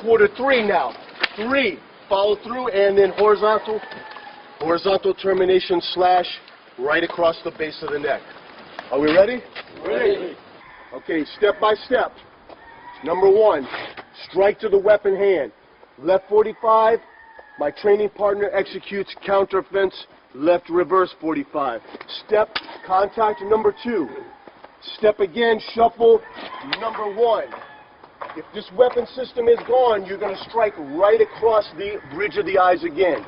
quarter 3 now. 3, follow through, and then horizontal termination slash right across the base of the neck. Are we ready? Ready. Okay, step by step. Number 1, strike to the weapon hand. Left 45, my training partner executes counter offense, left reverse 45. Step, contact number 2. Step again, shuffle number 1. If this weapon system is gone, you're going to strike right across the bridge of the eyes again.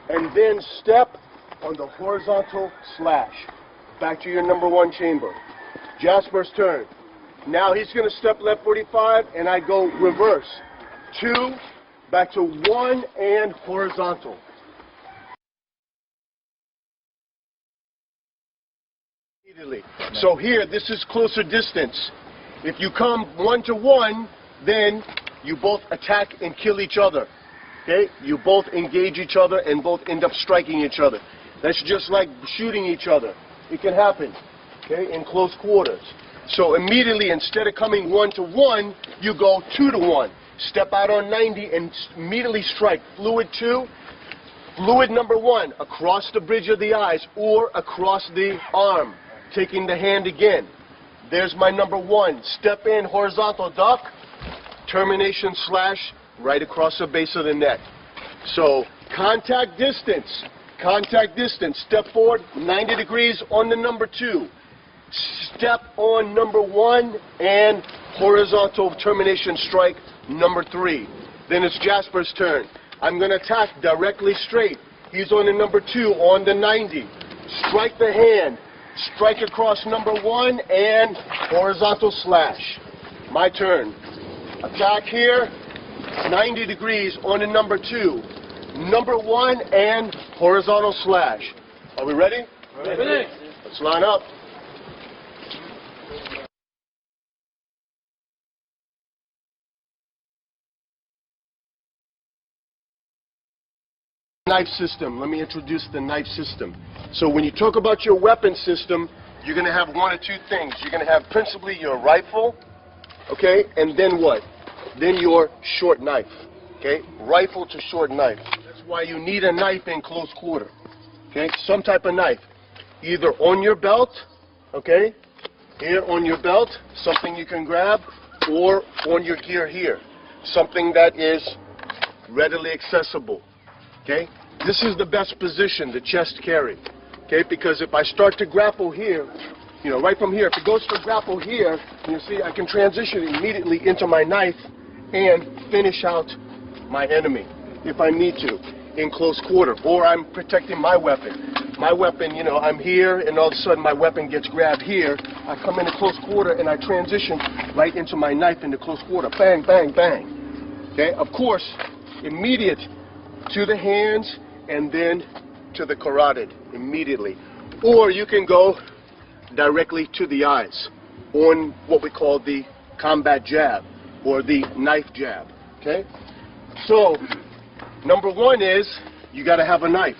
And then step on the horizontal slash. Back to your number 1 chamber. Jasper's turn. Now he's going to step left 45, and I go reverse. 2, back to 1, and horizontal. So here, this is closer distance. If you come 1-to-1, then you both attack and kill each other. Okay? You both engage each other and both end up striking each other. That's just like shooting each other. It can happen, okay, in close quarters. So immediately, instead of coming 1-to-1, you go 2-to-1. Step out on 90 and immediately strike. Fluid 2, fluid number 1, across the bridge of the eyes or across the arm. Taking the hand again. There's my number 1. Step in, horizontal duck, termination slash, right across the base of the neck. So, contact distance, step forward, 90 degrees on the number 2. Step on number 1, and horizontal termination strike, number 3. Then it's Jasper's turn. I'm going to attack directly straight. He's on the number 2, on the 90. Strike the hand. Strike across number 1 and horizontal slash. My turn. Attack here, 90 degrees on the number 2. Number 1 and horizontal slash. Are we ready? Ready. Let's line up. Knife system. Let me introduce the knife system. So when you talk about your weapon system, you're going to have 1 or 2 things. You're going to have principally your rifle, okay, and then what? Then your short knife, okay? Rifle to short knife. That's why you need a knife in close quarter, okay? Some type of knife, either on your belt, okay, here on your belt, something you can grab, or on your gear here, something that is readily accessible. Okay? This is the best position, the chest carry. Okay? Because if I start to grapple here, you know, right from here, if it goes to grapple here, you see, I can transition immediately into my knife and finish out my enemy if I need to in close quarter. Or I'm protecting my weapon. My weapon, you know, I'm here and all of a sudden my weapon gets grabbed here. I come into close quarter and I transition right into my knife into close quarter. Bang, bang, bang. Okay? Of course, immediate to the hands and then to the carotid immediately. Or you can go directly to the eyes on what we call the combat jab or the knife jab. Okay? So, number 1 is you got to have a knife.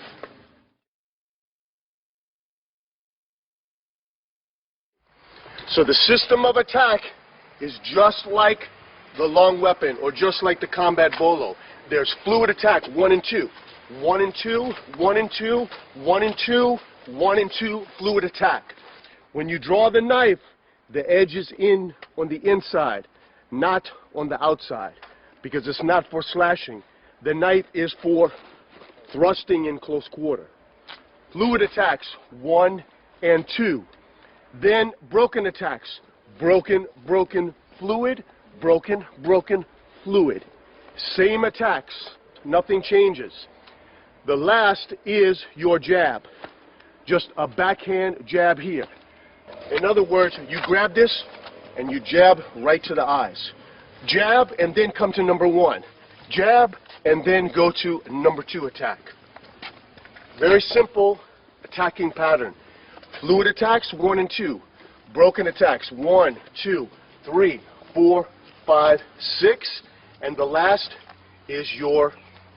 So the system of attack is just like the long weapon or just like the combat bolo. There's fluid attack, 1 and 2. 1 and 2, 1 and 2, 1 and 2, 1 and 2, fluid attack. When you draw the knife, the edge is in on the inside, not on the outside, because it's not for slashing. The knife is for thrusting in close quarter. Fluid attacks, 1 and 2. Then broken attacks, broken, broken, fluid, broken, broken, fluid. Same attacks, nothing changes. The last is your jab, just a backhand jab here. In other words, you grab this and you jab right to the eyes. Jab and then come to number 1. Jab and then go to number 2 attack. Very simple attacking pattern. Fluid attacks, 1 and 2. Broken attacks, 1, 2, 3, 4, 5, 6. And the last is your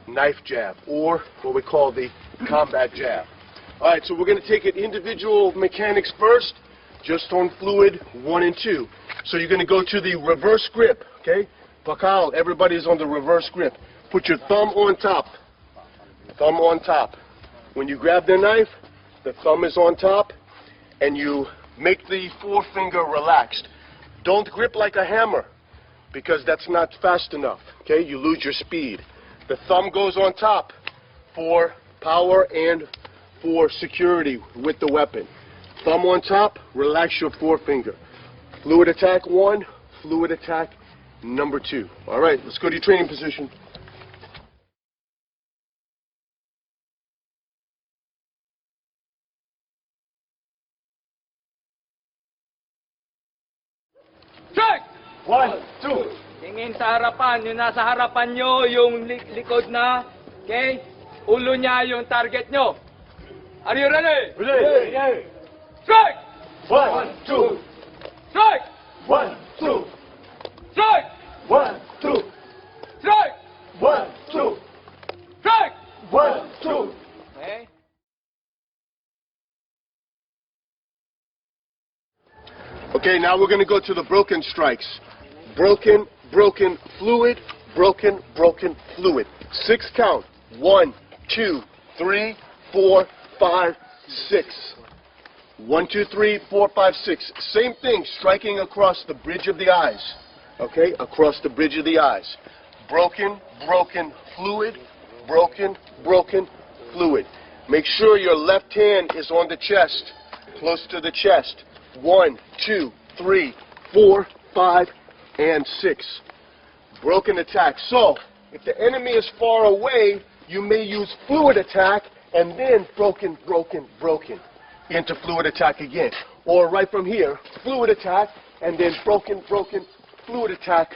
knife jab, or what we call the combat jab. All right, so we're going to take it individual mechanics first, just on fluid 1 and 2. So you're going to go to the reverse grip, okay? Pakal, everybody's on the reverse grip. Put your thumb on top. Thumb on top. When you grab the knife, the thumb is on top, and you make the forefinger relaxed. Don't grip like a hammer, because that's not fast enough, okay? You lose your speed. The thumb goes on top for power and for security with the weapon. Thumb on top, relax your forefinger. Fluid attack 1, fluid attack number 2. All right, let's go to your training position. Strike! 1, 2. Tingin sa harapan, yung nasa harapan nyo, yung likod na, okay? Ulo niya yung target nyo. Are you ready? Ready. Strike! 1, 2. Strike! 1, 2. Strike! 1, 2. Strike! 1, 2. Strike! 1, 2. Okay? Okay, now we're going to go to the broken strikes. Broken, broken, fluid, broken, broken, fluid. 6 count. 1, 2, 3, 4, 5, 6. 1, 2, 3, 4, 5, 6. Same thing, striking across the bridge of the eyes. Okay, across the bridge of the eyes. Broken, broken, fluid, broken, broken, fluid. Make sure your left hand is on the chest, close to the chest. 1, 2, 3, 4, 5, and 6. Broken attack. So, if the enemy is far away, you may use fluid attack and then broken, broken, broken into fluid attack again. Or right from here, fluid attack and then broken, broken, fluid attack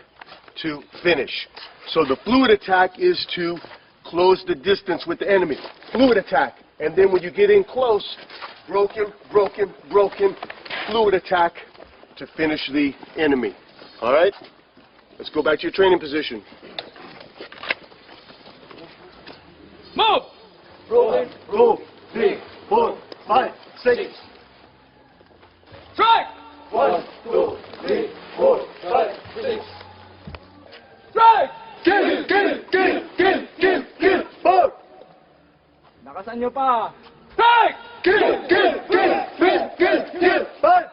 to finish. So the fluid attack is to close the distance with the enemy. Fluid attack. And then when you get in close, broken, broken, broken, fluid attack to finish the enemy. All right? Let's go back to your training position. Move! Roll, 2, 3, 4, 5, 6. Strike! 1, 2, 3, 4, 5, 6. Strike! Kill, 4. Nakasan nyo pa. Strike! Kill, 5.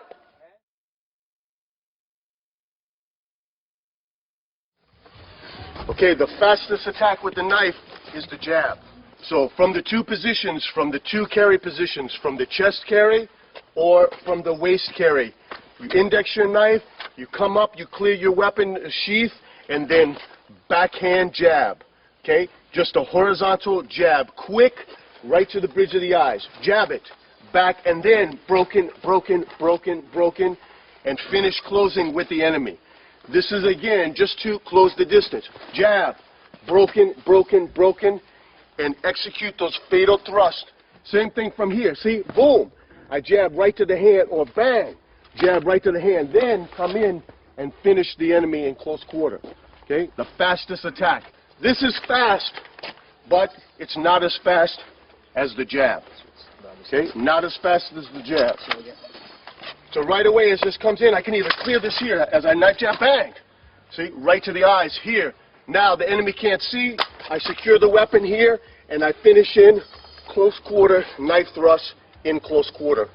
Okay, the fastest attack with the knife is the jab. So from the two positions, from the two carry positions, from the chest carry or from the waist carry, you index your knife, you come up, you clear your weapon sheath, and then backhand jab. Okay, just a horizontal jab, quick, right to the bridge of the eyes. Jab it, back, and then broken, broken, broken, broken, and finish closing with the enemy. This is again just to close the distance. Jab, broken, broken, broken, and execute those fatal thrusts. Same thing from here. See, boom, I jab right to the hand, or bang, jab right to the hand. Then come in and finish the enemy in close quarter. Okay, the fastest attack. This is fast, but it's not as fast as the jab. Okay, not as fast as the jab. So right away as this comes in, I can either clear this here as I knife jab, bang. See, right to the eyes here. Now the enemy can't see. I secure the weapon here, and I finish in close quarter, knife thrust in close quarter.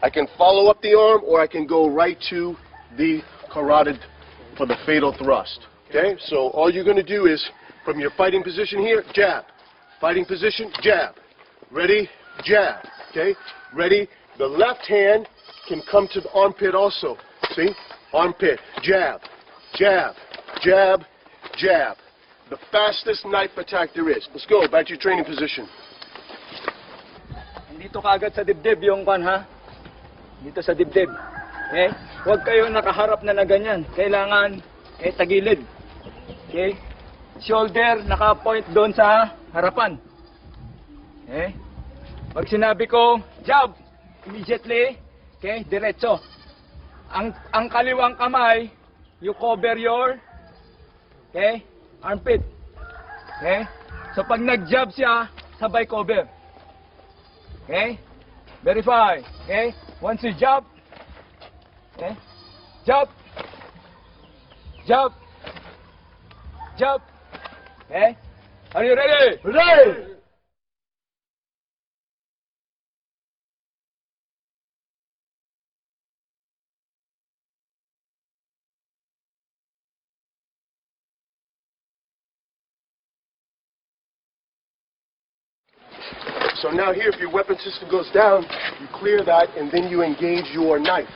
I can follow up the arm, or I can go right to the carotid for the fatal thrust. Okay, so all you're going to do is, from your fighting position here, jab. Fighting position, jab. Ready, jab. Okay, ready. The left hand can come to the armpit also. See, armpit, jab, jab, jab, jab. The fastest knife attack there is. Let's go, back to your training position. Dito kaagad sa dibdib yung kwan, ha? Dito sa dibdib. Okay? Huwag kayo nakaharap na ganyan. Kailangan tagilid. Okay? Shoulder naka-point doon sa harapan. Okay? Pag sinabi ko, jab, immediately, okay, diretso. Ang kaliwang kamay, you cover your, okay, armpit. Okay? So pag nag-jab siya, sabay cover. Okay? Verify. Okay? Once you jab, okay? Jab, jab, jump. Okay? Are you ready? Ready! So now here, if your weapon system goes down, you clear that and then you engage your knife.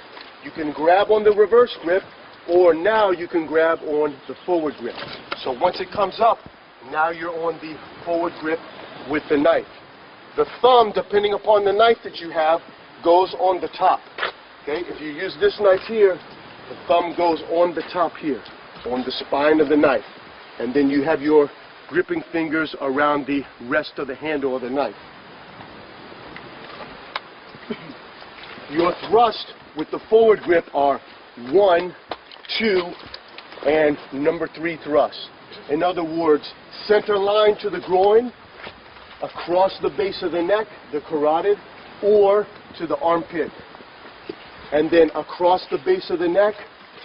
You can grab on the reverse grip, or now you can grab on the forward grip. So once it comes up, now you're on the forward grip with the knife. The thumb, depending upon the knife that you have, goes on the top. Okay? If you use this knife here, the thumb goes on the top here, on the spine of the knife. And then you have your gripping fingers around the rest of the handle of the knife. Your thrust with the forward grip are 1, 2, and number 3 thrusts. In other words, center line to the groin, across the base of the neck, the carotid, or to the armpit. And then across the base of the neck,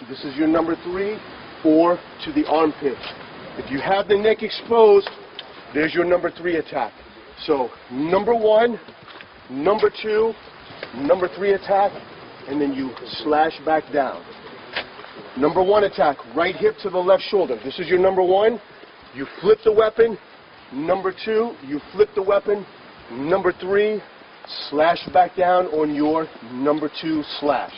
this is your number 3, or to the armpit. If you have the neck exposed, there's your number 3 attack. So number 1, number 2, number 3 attack, and then you slash back down. Number 1 attack, right hip to the left shoulder. This is your number 1. You flip the weapon. Number 2, you flip the weapon. Number 3, slash back down on your number 2 slash.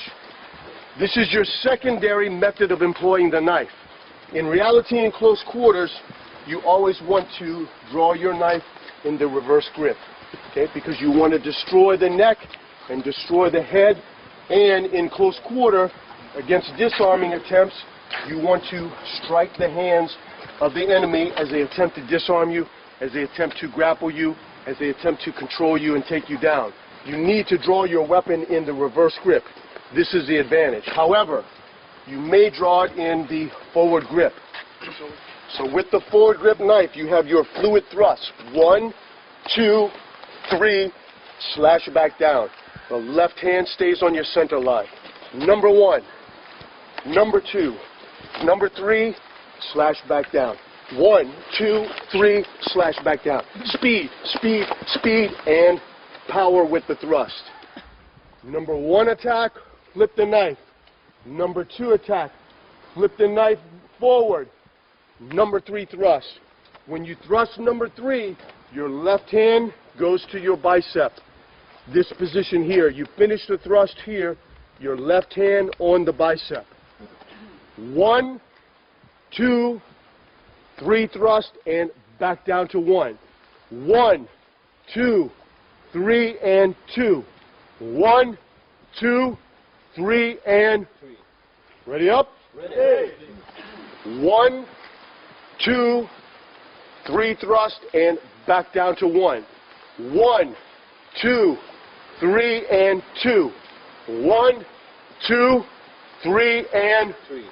This is your secondary method of employing the knife. In reality, in close quarters, you always want to draw your knife in the reverse grip, okay? Because you want to destroy the neck and destroy the head, and in close quarter, against disarming attempts, you want to strike the hands of the enemy as they attempt to disarm you, as they attempt to grapple you, as they attempt to control you and take you down. You need to draw your weapon in the reverse grip. This is the advantage. However, you may draw it in the forward grip. So with the forward grip knife, you have your fluid thrust. 1, 2, 3, slash back down. The left hand stays on your center line. Number 1, number 2, number 3, slash back down. 1, 2, 3, slash back down. Speed, speed, speed, and power with the thrust. Number 1 attack, flip the knife. Number 2 attack, flip the knife forward. Number 3 thrust. When you thrust number 3, your left hand goes to your bicep. This position here, you finish the thrust here, your left hand on the bicep. 1, 2, 3 thrust, and back down to 1. 1, 2, 3, and 2. 1, 2, 3, and 3. Ready up? Ready. 1, 2, 3 thrust, and back down to 1. 1, 2, 3, and 2. 1, 2, 3, and 3.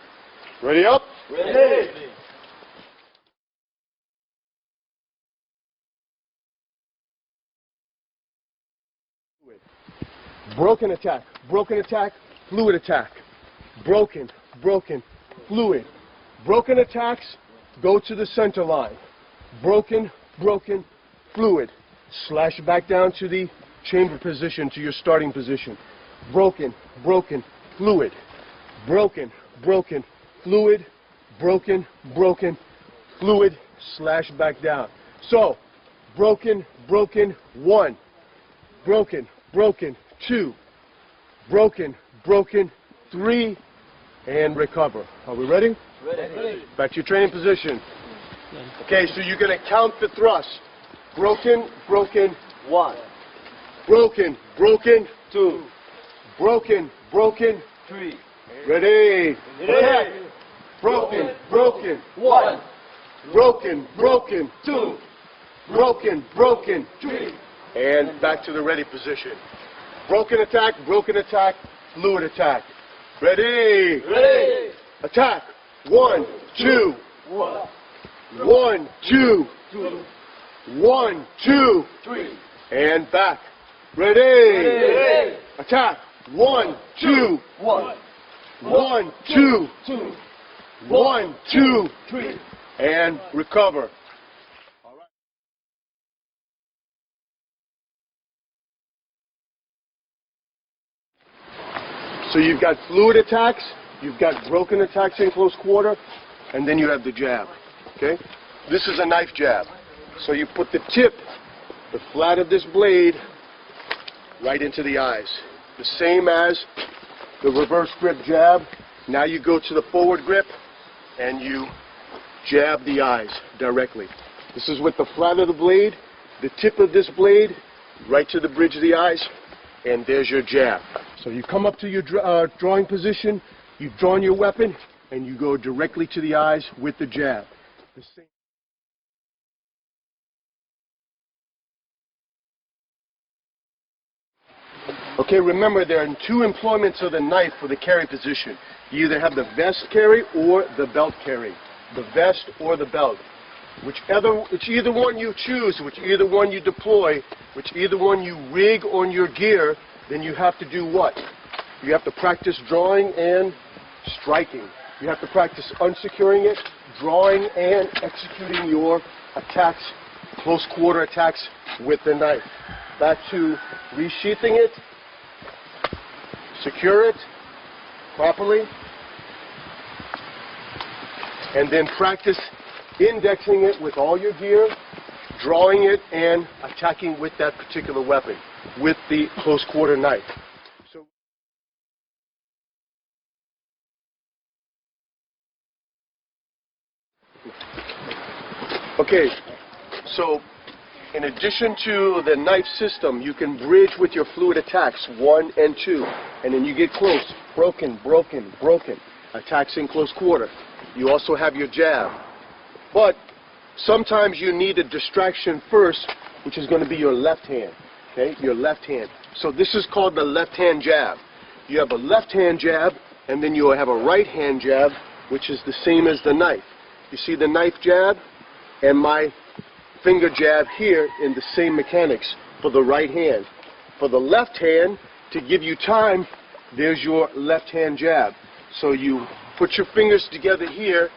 Ready up? Ready. Broken attack, fluid attack. Broken, broken, fluid. Broken attacks go to the center line. Broken, broken, fluid. Slash back down to the chamber position, to your starting position. Broken, broken, fluid. Broken, broken, fluid. Broken, broken, fluid. Slash back down. So, broken, broken, 1. Broken, broken, 2. Broken, broken, 3. And recover. Are we ready? Ready. Back to your training position. Okay, so you're going to count the thrust. Broken, broken, 1. Broken, broken, 2. Broken, broken, 3. Ready. Attack. Broken, broken, 1. Broken, broken, 2. Broken, broken, 3. And back to the ready position. Broken attack, fluid attack. Ready. Ready. Attack. 1, 2. 1. 1, 2. 2. 1, 2. 3. And back. Ready. Ready. Attack. 1, 2. 1. 1, 2. 2. 1, 2. 3. and recover. All right. So you've got fluid attacks, you've got broken attacks in close quarter, and then you have the jab. Okay? This is a knife jab. So you put the tip, the flat of this blade, right into the eyes. The same as the reverse grip jab. Now you go to the forward grip and you jab the eyes directly. This is with the flat of the blade, the tip of this blade, right to the bridge of the eyes, and there's your jab. So you come up to your drawing position, you've drawn your weapon, and you go directly to the eyes with the jab. The same. Okay, remember there are two employments of the knife for the carry position. You either have the vest carry or the belt carry. The vest or the belt. Which either one you choose, which either one you deploy, which either one you rig on your gear, then you have to do what? You have to practice drawing and striking. You have to practice unsecuring it, drawing and executing your attacks, close quarter attacks with the knife. Back to resheathing it, secure it properly, and then practice indexing it with all your gear, drawing it, and attacking with that particular weapon, with the close quarter knife. So, okay, so in addition to the knife system, you can bridge with your fluid attacks 1 and 2, and then you get close, broken, attacks in close quarter. You also have your jab. But sometimes you need a distraction first, which is going to be your left hand, okay, your left hand. So this is called the left hand jab. You have a left hand jab, and then you have a right hand jab, which is the same as the knife. You see the knife jab and my finger jab here in the same mechanics for the right hand. For the left hand, to give you time, there's your left hand jab. So you put your fingers together here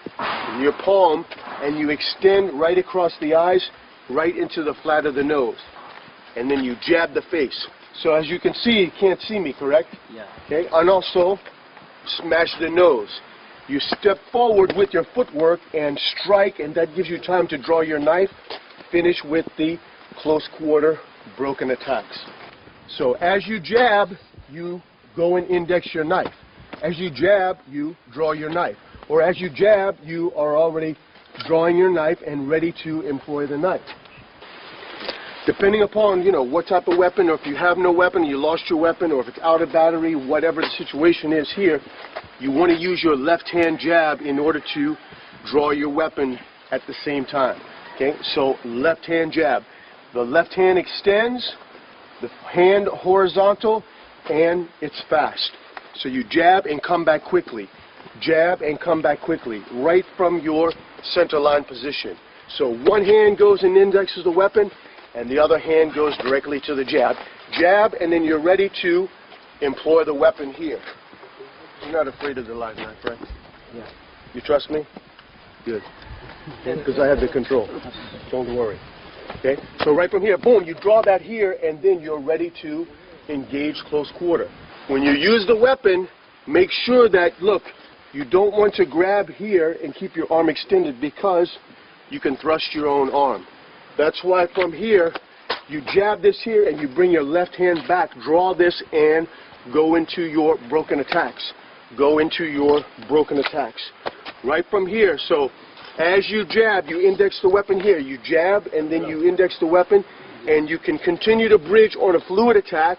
in your palm and you extend right across the eyes, right into the flat of the nose. And then you jab the face. So as you can see, you can't see me, correct? Yeah. Okay, and also smash the nose. You step forward with your footwork and strike, and that gives you time to draw your knife. Finish with the close quarter broken attacks. So as you jab, you go and index your knife. As you jab, you draw your knife. Or as you jab, you are already drawing your knife and ready to employ the knife. Depending upon, what type of weapon, or if you have no weapon, you lost your weapon, or if it's out of battery, whatever the situation is here, you want to use your left hand jab in order to draw your weapon at the same time. Okay, so left hand jab. The left hand extends, the hand horizontal, and it's fast. So you jab and come back quickly. Jab and come back quickly, right from your center line position. So one hand goes and indexes the weapon, and the other hand goes directly to the jab. Jab, and then you're ready to employ the weapon here. You're not afraid of the live knife, right? Yeah. You trust me? Good. Because I have the control. Don't worry. Okay? So right from here, boom, you draw that here, and then you're ready to engage close quarter. When you use the weapon, make sure that, look, you don't want to grab here and keep your arm extended because you can thrust your own arm. That's why from here, you jab this here and you bring your left hand back, draw this and go into your broken attacks. Go into your broken attacks. Right from here, so as you jab, you index the weapon here. You jab and then you index the weapon, and you can continue to bridge on a fluid attack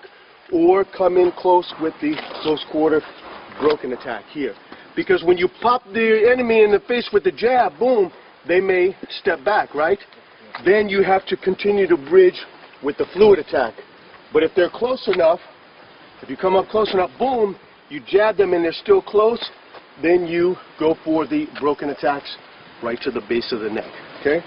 or come in close with the close quarter broken attack here. Because when you pop the enemy in the face with the jab, boom, they may step back, right? Then you have to continue to bridge with the fluid attack. But if they're close enough, if you come up close enough, boom, you jab them and they're still close, then you go for the broken attacks right to the base of the neck, okay?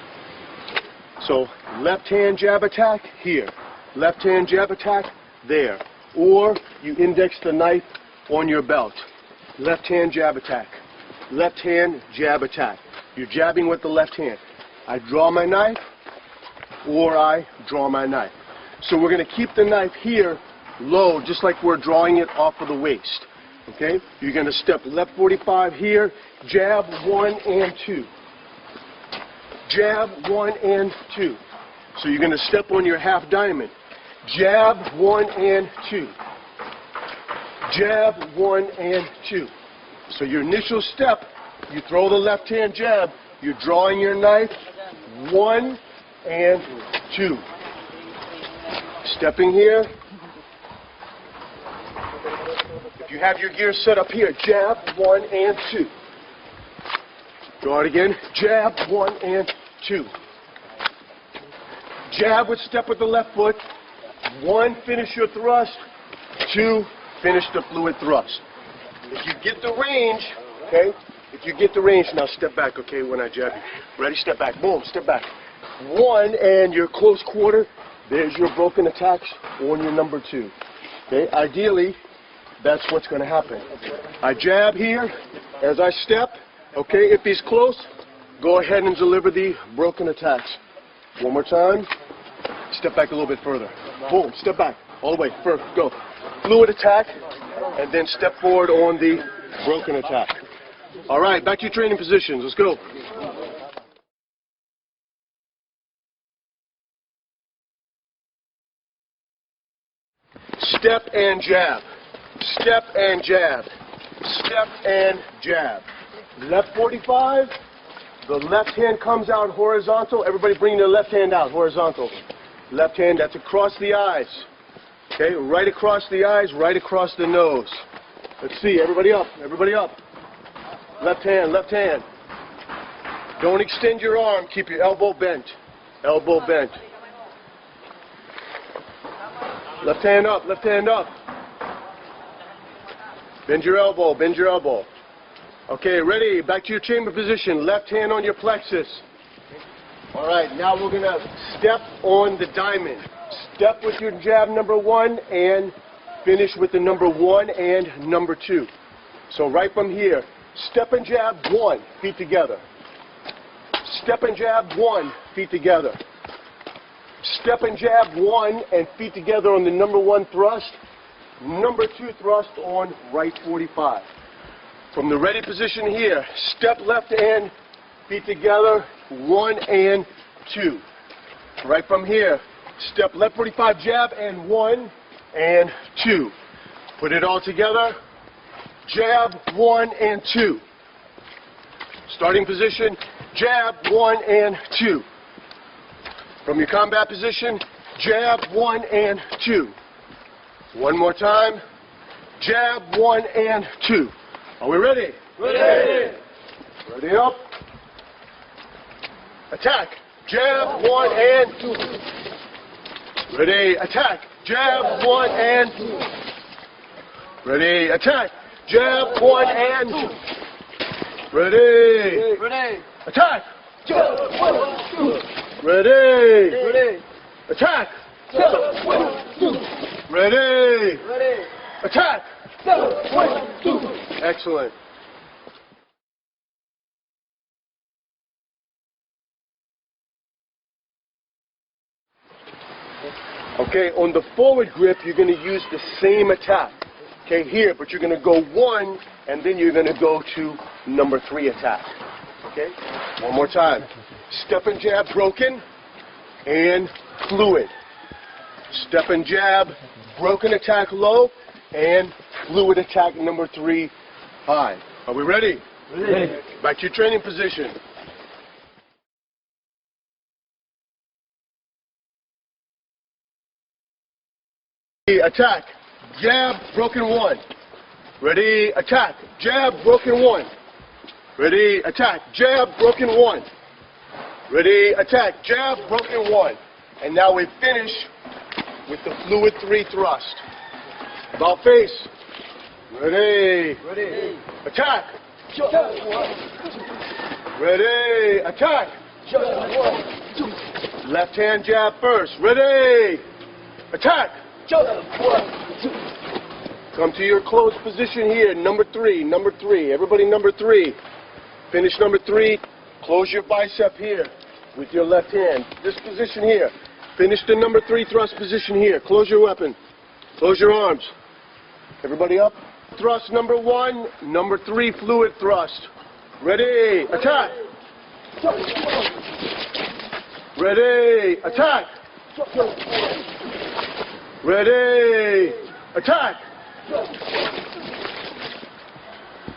So left hand jab attack here, left hand jab attack there, or you index the knife on your belt. Left hand jab attack, left hand jab attack. You're jabbing with the left hand. I draw my knife, or I draw my knife. So we're going to keep the knife here low, just like we're drawing it off of the waist. Okay? You're going to step left 45 here, jab 1 and 2. Jab 1 and 2. So you're going to step on your half diamond. Jab 1 and 2. Jab 1 and 2. So your initial step, you throw the left hand jab, you're drawing your knife 1 and 2. Stepping here. If you have your gear set up here, jab 1 and 2. Draw it again. Jab 1 and 2. Jab with step with the left foot. 1, finish your thrust. 2, finish the fluid thrust. If you get the range, okay? If you get the range, now step back, okay, when I jab you. Ready? Step back. Boom, step back. 1, and your close quarter, there's your broken attacks on your number 2. Okay? Ideally, that's what's going to happen. I jab here as I step. Okay, if he's close, go ahead and deliver the broken attacks. One more time. Step back a little bit further. Boom, step back. All the way. First, go. Fluid attack, and then step forward on the broken attack. All right, back to your training positions. Let's go. Step and jab. Step and jab. Step and jab. Left 45. The left hand comes out horizontal. Everybody bring their left hand out horizontal. Left hand, that's across the eyes. Okay, right across the eyes, right across the nose. Let's see, everybody up, everybody up. Left hand, left hand. Don't extend your arm, keep your elbow bent. Elbow bent. Left hand up, left hand up. Bend your elbow, bend your elbow. Okay, ready, back to your chamber position. Left hand on your plexus. All right, now we're going to step on the diamond. Step with your jab number 1 and finish with the number 1 and number 2. So right from here, step and jab 1, feet together. Step and jab 1, feet together. Step and jab 1 and feet together on the number 1 thrust. Number 2 thrust on right 45. From the ready position here, step left and feet together, 1 and 2. Right from here, step left 45 jab and 1 and 2. Put it all together, jab 1 and 2. Starting position, jab 1 and 2. From your combat position, jab 1 and 2. One more time, jab 1 and 2. Are we ready? Ready. Ready up. Attack. Jab 1 and 2. Ready. Attack. Jab 1 and 2. Ready. Attack. Jab 1 and 2. Ready. Ready. Attack. Jab 1, 2. Ready. Ready. Attack. Jab 1, 2. Ready. Ready. Attack. Jab 1, 2. Excellent. Okay, on the forward grip, you're going to use the same attack. Okay, here, but you're going to go 1, and then you're going to go to number 3 attack. Okay, one more time. Step and jab broken, and fluid. Step and jab, broken attack low, and fluid attack number 3 high. Are we ready? Ready. Back to your training position. Attack. Jab, broken 1. Ready, attack. Jab, broken 1. Ready, attack. Jab, broken 1. Ready, attack. Jab, broken 1. And now we finish with the fluid 3 thrust. About face. Ready. Ready. Attack. Jab 1, Ready, attack. 2. Jab 1, 2. Left hand jab first. Ready, attack. Jab 1, 2. Come to your close position here, number 3, number 3. Everybody number 3. Finish number 3, Close your bicep here with your left hand. This position here. Finish the number 3 thrust position here. Close your weapon. Close your arms. Everybody up. Thrust number 1, number 3 fluid thrust. Ready, attack. Ready, attack. Ready, attack.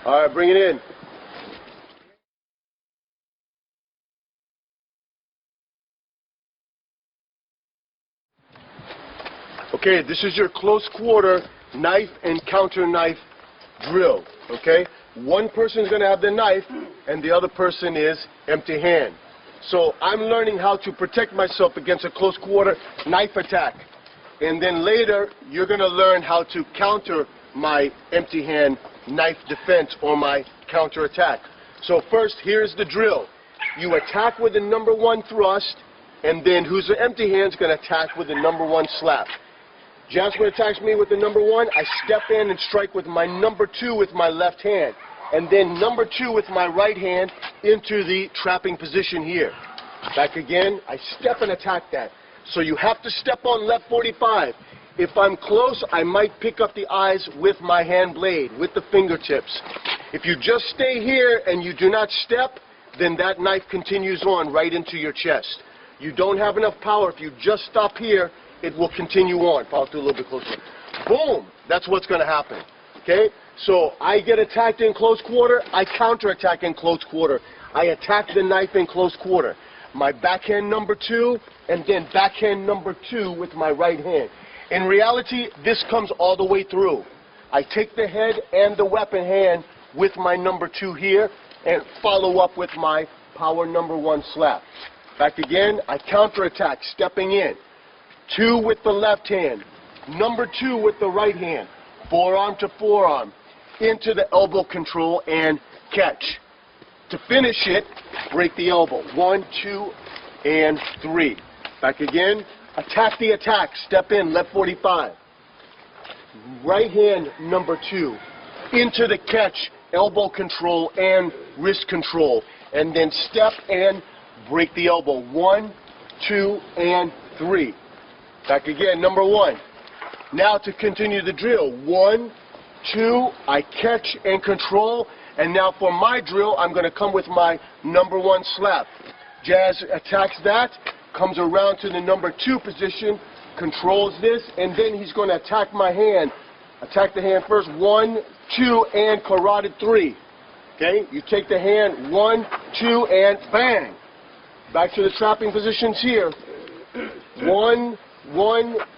All right, bring it in. Okay, this is your close quarter knife and counter knife drill, okay? One person is going to have the knife and the other person is empty hand. So I'm learning how to protect myself against a close quarter knife attack. And then later, you're going to learn how to counter my empty hand knife defense or my counter attack. So first, here's the drill. You attack with the number 1 thrust, and then who's the empty hand is going to attack with the number 1 slap. Jasper attacks me with the number 1. I step in and strike with my number 2 with my left hand. And then number 2 with my right hand into the trapping position here. Back again, I step and attack that. So you have to step on left 45. If I'm close, I might pick up the eyes with my hand blade, with the fingertips. If you just stay here and you do not step, then that knife continues on right into your chest. You don't have enough power. If you just stop here, it will continue on. I'll do a little bit closer. Boom! That's what's going to happen. Okay? So I get attacked in close quarter. I counterattack in close quarter. I attack the knife in close quarter. My backhand number 2, and then backhand number 2 with my right hand. In reality, this comes all the way through. I take the head and the weapon hand with my number 2 here, and follow up with my power number 1 slap. Back again, I counterattack, stepping in. 2 with the left hand, number 2 with the right hand, forearm to forearm, into the elbow control and catch. To finish it, break the elbow. 1, 2, and 3. Back again, attack the attack, step in, left 45. Right hand, number 2, into the catch, elbow control and wrist control. And then step and break the elbow. 1, 2, and 3. Back again, number 1. Now to continue the drill. 1, 2, I catch and control. And now for my drill, I'm going to come with my number 1 slap. Jazz attacks that, comes around to the number 2 position, controls this, and then he's going to attack my hand. Attack the hand first. 1, 2, and carotid 3. Okay? You take the hand, 1, 2, and bang. Back to the trapping positions here. 1,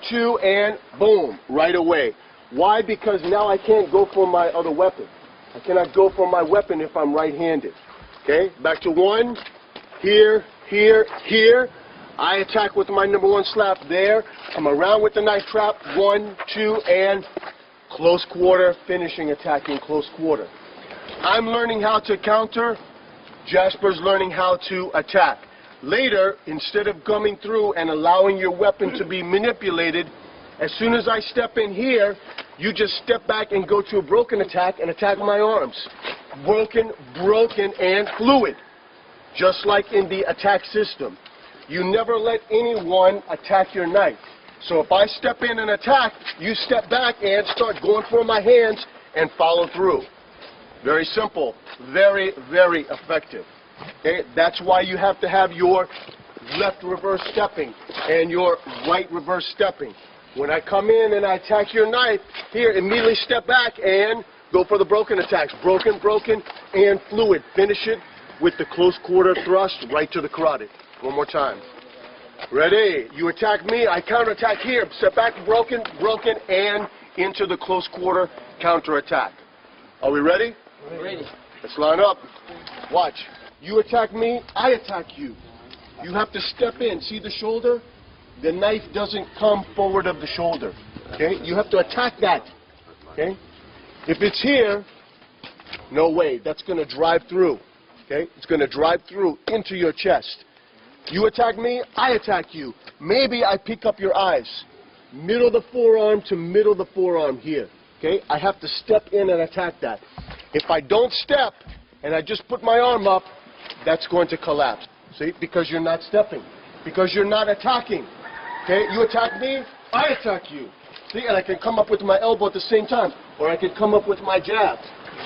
2, and boom, right away. Why? Because now I can't go for my other weapon. I cannot go for my weapon if I'm right-handed. Okay, back to 1, here, here, here. I attack with my number 1 slap there. Come around with the knife trap, 1, 2, and close quarter, finishing attack in close quarter. I'm learning how to counter. Jasper's learning how to attack. Later, instead of coming through and allowing your weapon to be manipulated, as soon as I step in here, you just step back and go to a broken attack and attack my arms. Broken, and fluid. Just like in the attack system. You never let anyone attack your knife. So if I step in and attack, you step back and start going for my hands and follow through. Very simple. Very, very effective. Okay? That's why you have to have your left reverse stepping and your right reverse stepping. When I come in and I attack your knife, here, immediately step back and go for the broken attacks. Broken, and fluid. Finish it with the close quarter thrust right to the carotid. One more time. Ready? You attack me, I counterattack here. Step back, broken, and into the close quarter counterattack. Are we ready? Ready. Let's line up. Watch. You attack me, I attack you. You have to step in. See the shoulder? The knife doesn't come forward of the shoulder. Okay? You have to attack that. Okay? If it's here, no way. That's going to drive through. Okay? It's going to drive through into your chest. You attack me, I attack you. Maybe I pick up your eyes. Middle of the forearm to middle of the forearm here. Okay? I have to step in and attack that. If I don't step and I just put my arm up, that's going to collapse. See, because you're not stepping, because you're not attacking. Okay, you attack me, I attack you. See, and I can come up with my elbow at the same time, or I can come up with my jab.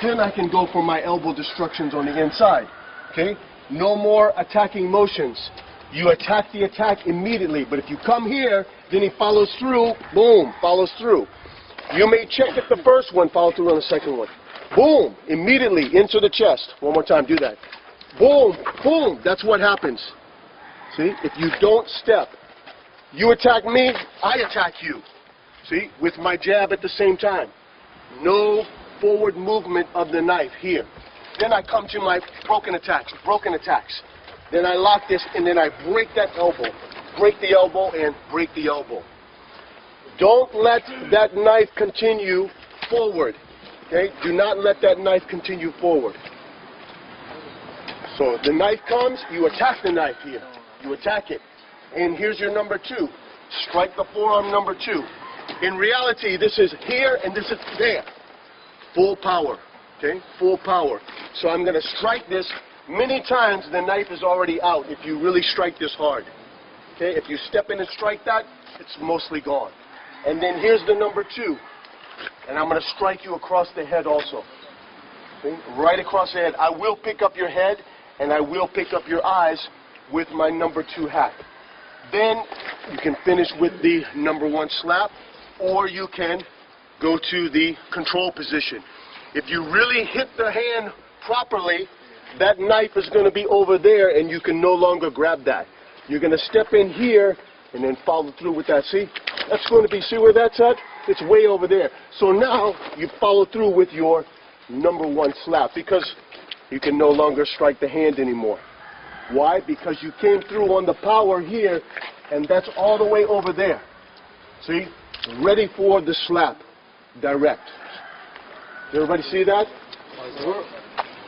Then I can go for my elbow destructions on the inside. Okay, no more attacking motions. You attack the attack immediately, but if you come here, then he follows through, boom, follows through. You may check at the first one, follow through on the second one. Boom, immediately into the chest. One more time, do that. Boom, boom, that's what happens. See, if you don't step, you attack me, I attack you. See, with my jab at the same time. No forward movement of the knife here. Then I come to my broken attacks. Then I lock this, and then I break that elbow. Break the elbow and break the elbow. Don't let that knife continue forward. Okay? Do not let that knife continue forward. So the knife comes, you attack the knife here. You attack it. And here's your number 2. Strike the forearm number 2. In reality, this is here and this is there. Full power. Okay? Full power. So I'm going to strike this. Many times the knife is already out if you really strike this hard. Okay? If you step in and strike that, it's mostly gone. And then here's the number 2. And I'm going to strike you across the head also. Okay? Right across the head. I will pick up your head and I will pick up your eyes with my number 2 hack. Then you can finish with the number 1 slap, or you can go to the control position. If you really hit the hand properly, that knife is going to be over there and you can no longer grab that. You're going to step in here and then follow through with that. See? That's going to be, see where that's at? It's way over there. So now you follow through with your number 1 slap because you can no longer strike the hand anymore. Why? Because you came through on the power here and that's all the way over there. See? Ready for the slap. Direct. Did everybody see that?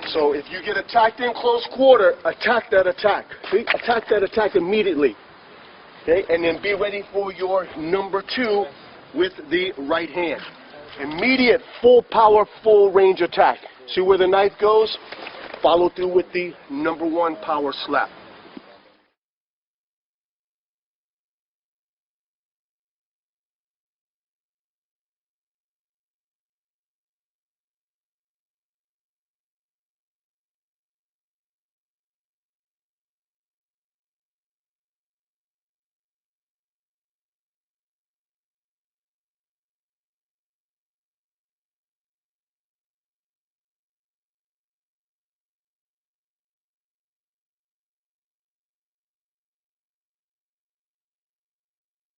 So if you get attacked in close quarter, attack that attack. See? Attack that attack immediately. Okay? And then be ready for your number 2 with the right hand. Immediate, full power, full range attack. See where the knife goes? Follow through with the number 1 power slap.